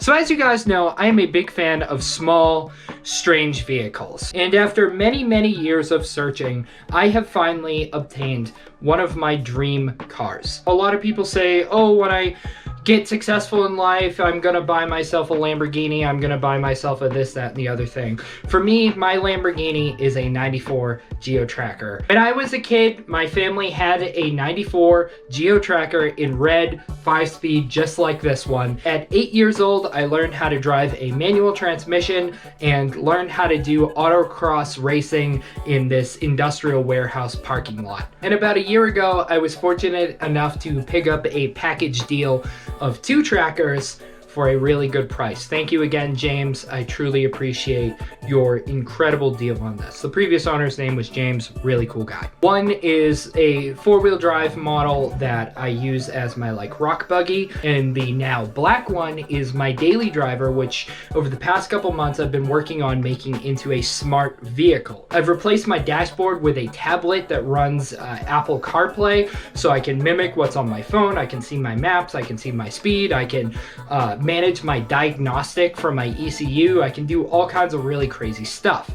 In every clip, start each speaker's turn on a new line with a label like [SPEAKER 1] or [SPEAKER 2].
[SPEAKER 1] So as you guys know, I am a big fan of small, strange vehicles. And after many, many years of searching, I have finally obtained one of my dream cars. A lot of people say, oh, when I get successful in life, I'm gonna buy myself a Lamborghini, I'm gonna buy myself a this, that, and the other thing. For me, my Lamborghini is a 94 Geotracker. When I was a kid, my family had a 94 Geotracker in red, 5-speed, just like this one. At 8 years old, I learned how to drive a manual transmission and learned how to do autocross racing in this industrial warehouse parking lot. And about a year ago, I was fortunate enough to pick up a package deal of 2 trackers for a really good price. Thank you again, James. I truly appreciate your incredible deal on this. The previous owner's name was James, really cool guy. One is a 4-wheel drive model that I use as my rock buggy, and the now black one is my daily driver, which over the past couple months I've been working on making into a smart vehicle. I've replaced my dashboard with a tablet that runs Apple CarPlay, so I can mimic what's on my phone. I can see my maps, I can see my speed, I can manage my diagnostic for my ECU. I can do all kinds of really crazy stuff.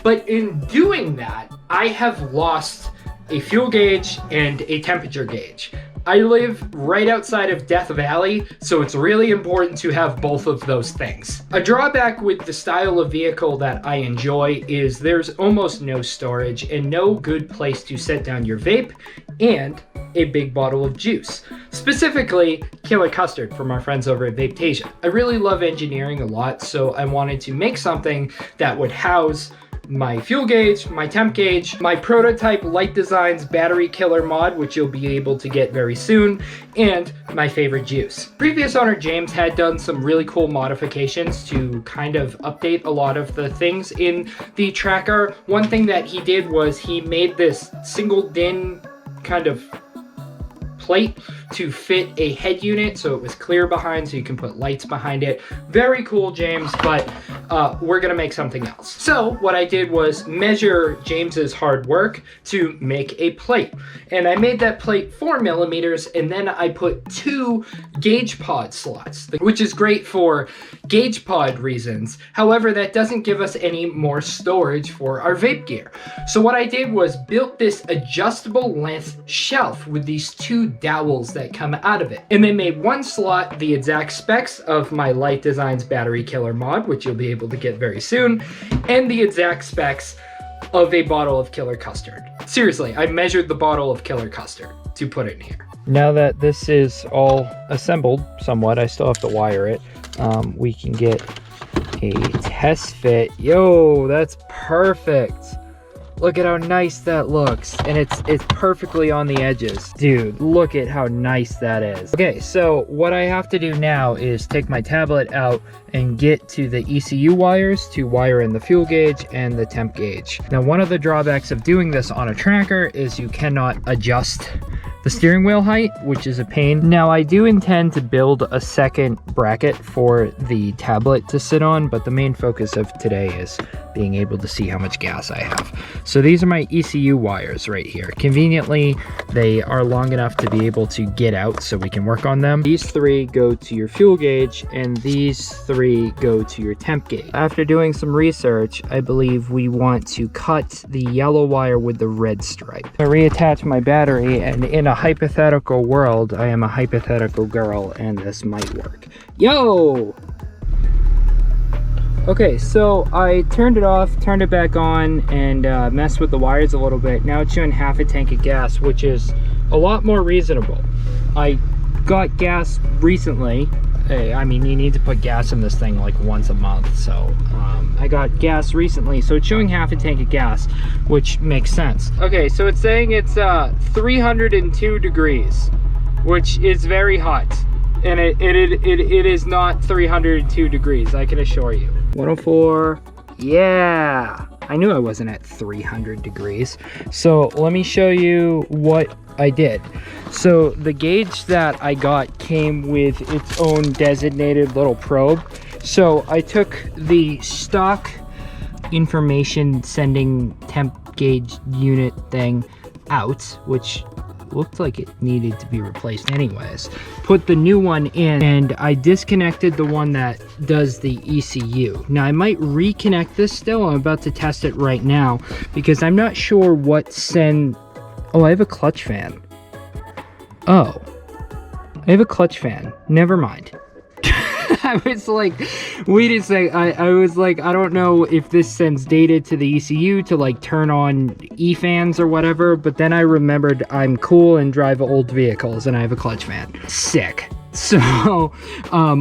[SPEAKER 1] But in doing that, I have lost a fuel gauge and a temperature gauge. I live right outside of Death Valley, so it's really important to have both of those things. A drawback with the style of vehicle that I enjoy is there's almost no storage and no good place to set down your vape and a big bottle of juice. Specifically, Killer Custard from our friends over at Vapetasia. I really love engineering a lot, so I wanted to make something that would house my fuel gauge, my temp gauge, my prototype Light Designs battery killer mod, which you'll be able to get very soon, and my favorite juice. Previous owner James had done some really cool modifications to kind of update a lot of the things in the tracker. One thing that he did was he made this single DIN kind of plate to fit a head unit, so it was clear behind, so you can put lights behind it. Very cool, James, but we're gonna make something else. So what I did was measure James's hard work to make a plate, and I made that plate 4 millimeters, and then I put 2 gauge pod slots, which is great for gauge pod reasons. However, that doesn't give us any more storage for our vape gear. So what I did was built this adjustable length shelf with these 2 dowels that come out of it. And they made 1 slot the exact specs of my Light Designs battery killer mod, which you'll be able to get very soon, and the exact specs of a bottle of Killer Custard. Seriously, I measured the bottle of Killer Custard to put it in here. Now that this is all assembled somewhat, I still have to wire it. We can get a test fit. Yo, that's perfect. Look at how nice that looks, and it's perfectly on the edges. Dude, look at how nice that is. Okay, so what I have to do now is take my tablet out and get to the ECU wires to wire in the fuel gauge and the temp gauge. Now, one of the drawbacks of doing this on a tracker is you cannot adjust the steering wheel height, which is a pain. Now, I do intend to build a second bracket for the tablet to sit on, but the main focus of today is being able to see how much gas I have. So these are my ECU wires right here. Conveniently, they are long enough to be able to get out so we can work on them. These 3 go to your fuel gauge, and these 3 go to your temp gauge. After doing some research, I believe we want to cut the yellow wire with the red stripe. I reattach my battery, and in a hypothetical world, I am a hypothetical girl, and this might work. Yo! Okay, so I turned it off, turned it back on, and messed with the wires a little bit. Now it's showing half a tank of gas, which is a lot more reasonable. I got gas recently. I mean, you need to put gas in this thing like once a month, so I got gas recently, so it's showing half a tank of gas, which makes sense. Okay, so it's saying it's 302 degrees, which is very hot, and it is not 302 degrees, I can assure you. 104, yeah, I knew I wasn't at 300 degrees. So let me show you what I did. So the gauge that I got came with its own designated little probe. So I took the stock information sending temp gauge unit thing out, which looked like it needed to be replaced anyways. Put the new one in, and I disconnected the one that does the ECU. Now I might reconnect this still. I'm about to test it right now because I'm not sure what oh, I have a clutch fan. Oh, I have a clutch fan. Never mind. I was like, wait a sec. I was like, I don't know if this sends data to the ECU to like turn on E-fans or whatever, but then I remembered I'm cool and drive old vehicles and I have a clutch fan. Sick. So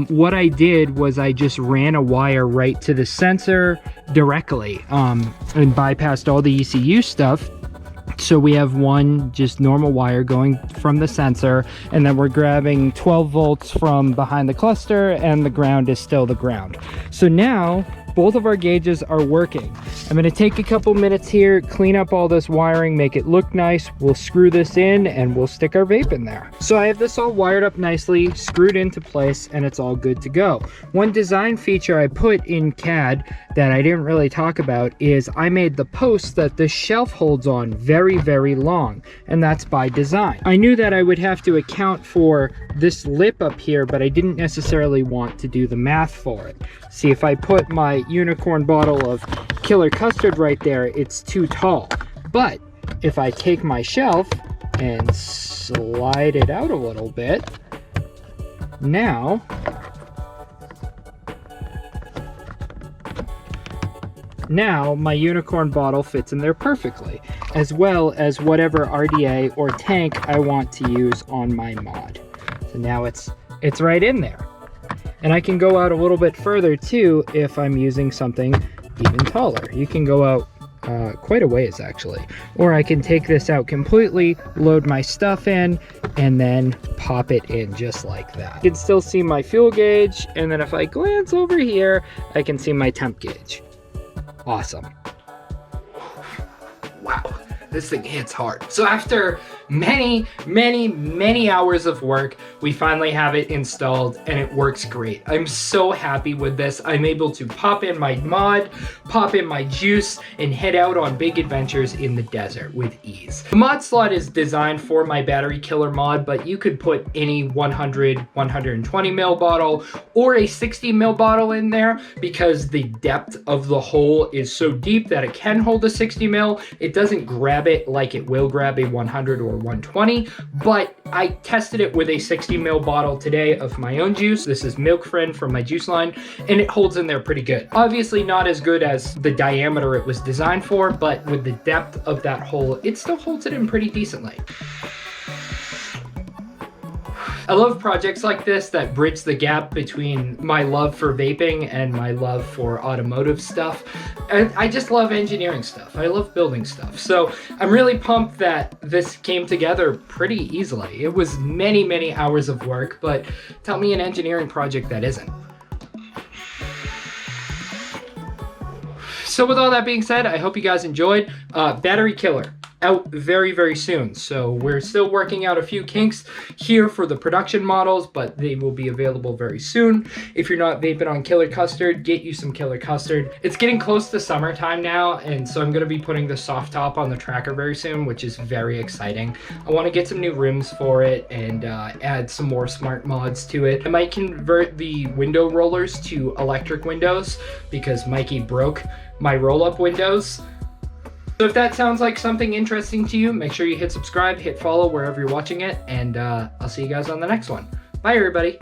[SPEAKER 1] what I did was I just ran a wire right to the sensor directly and bypassed all the ECU stuff. So we have one just normal wire going from the sensor, and then we're grabbing 12 volts from behind the cluster, and the ground is still the ground. So now both of our gauges are working. I'm going to take a couple minutes here, clean up all this wiring, make it look nice. We'll screw this in and we'll stick our vape in there. So I have this all wired up nicely, screwed into place, and it's all good to go. One design feature I put in CAD that I didn't really talk about is I made the post that the shelf holds on very, very long, and that's by design. I knew that I would have to account for this lip up here, but I didn't necessarily want to do the math for it. See, if I put my unicorn bottle of killer custard right there, it's too tall. But if I take my shelf and slide it out a little bit, now my unicorn bottle fits in there perfectly, as well as whatever RDA or tank I want to use on my mod. So now it's right in there. And I can go out a little bit further too if I'm using something even taller. You can go out quite a ways actually. Or I can take this out completely, load my stuff in, and then pop it in just like that. You can still see my fuel gauge, and then if I glance over here, I can see my temp gauge. Awesome. Wow, this thing hits hard. So after many hours of work, we finally have it installed and it works great. I'm so happy with this. I'm able to pop in my mod, pop in my juice, and head out on big adventures in the desert with ease. The mod slot is designed for my battery killer mod, but you could put any 100, 120 ml bottle or a 60 ml bottle in there because the depth of the hole is so deep that it can hold a 60 ml. It doesn't grab it like it will grab a 100 or 120, but I tested it with a 60 ml bottle today of my own juice. This is Milk Friend from my juice line, and it holds in there pretty good. Obviously not as good as the diameter it was designed for, but with the depth of that hole, it still holds it in pretty decently. I love projects like this that bridge the gap between my love for vaping and my love for automotive stuff. And I just love engineering stuff. I love building stuff. So I'm really pumped that this came together pretty easily. It was many hours of work, but tell me an engineering project that isn't. So with all that being said, I hope you guys enjoyed. Battery Killer, out very soon. So we're still working out a few kinks here for the production models, but they will be available very soon. If you're not vaping on Killer Custard, get you some Killer Custard. It's getting close to summertime now, and so I'm going to be putting the soft top on the tracker very soon, which is very exciting. I want to get some new rims for it and add some more smart mods to it. I might convert the window rollers to electric windows because Mikey broke my roll-up windows. So if that sounds like something interesting to you, make sure you hit subscribe, hit follow wherever you're watching it, and I'll see you guys on the next one. Bye, everybody.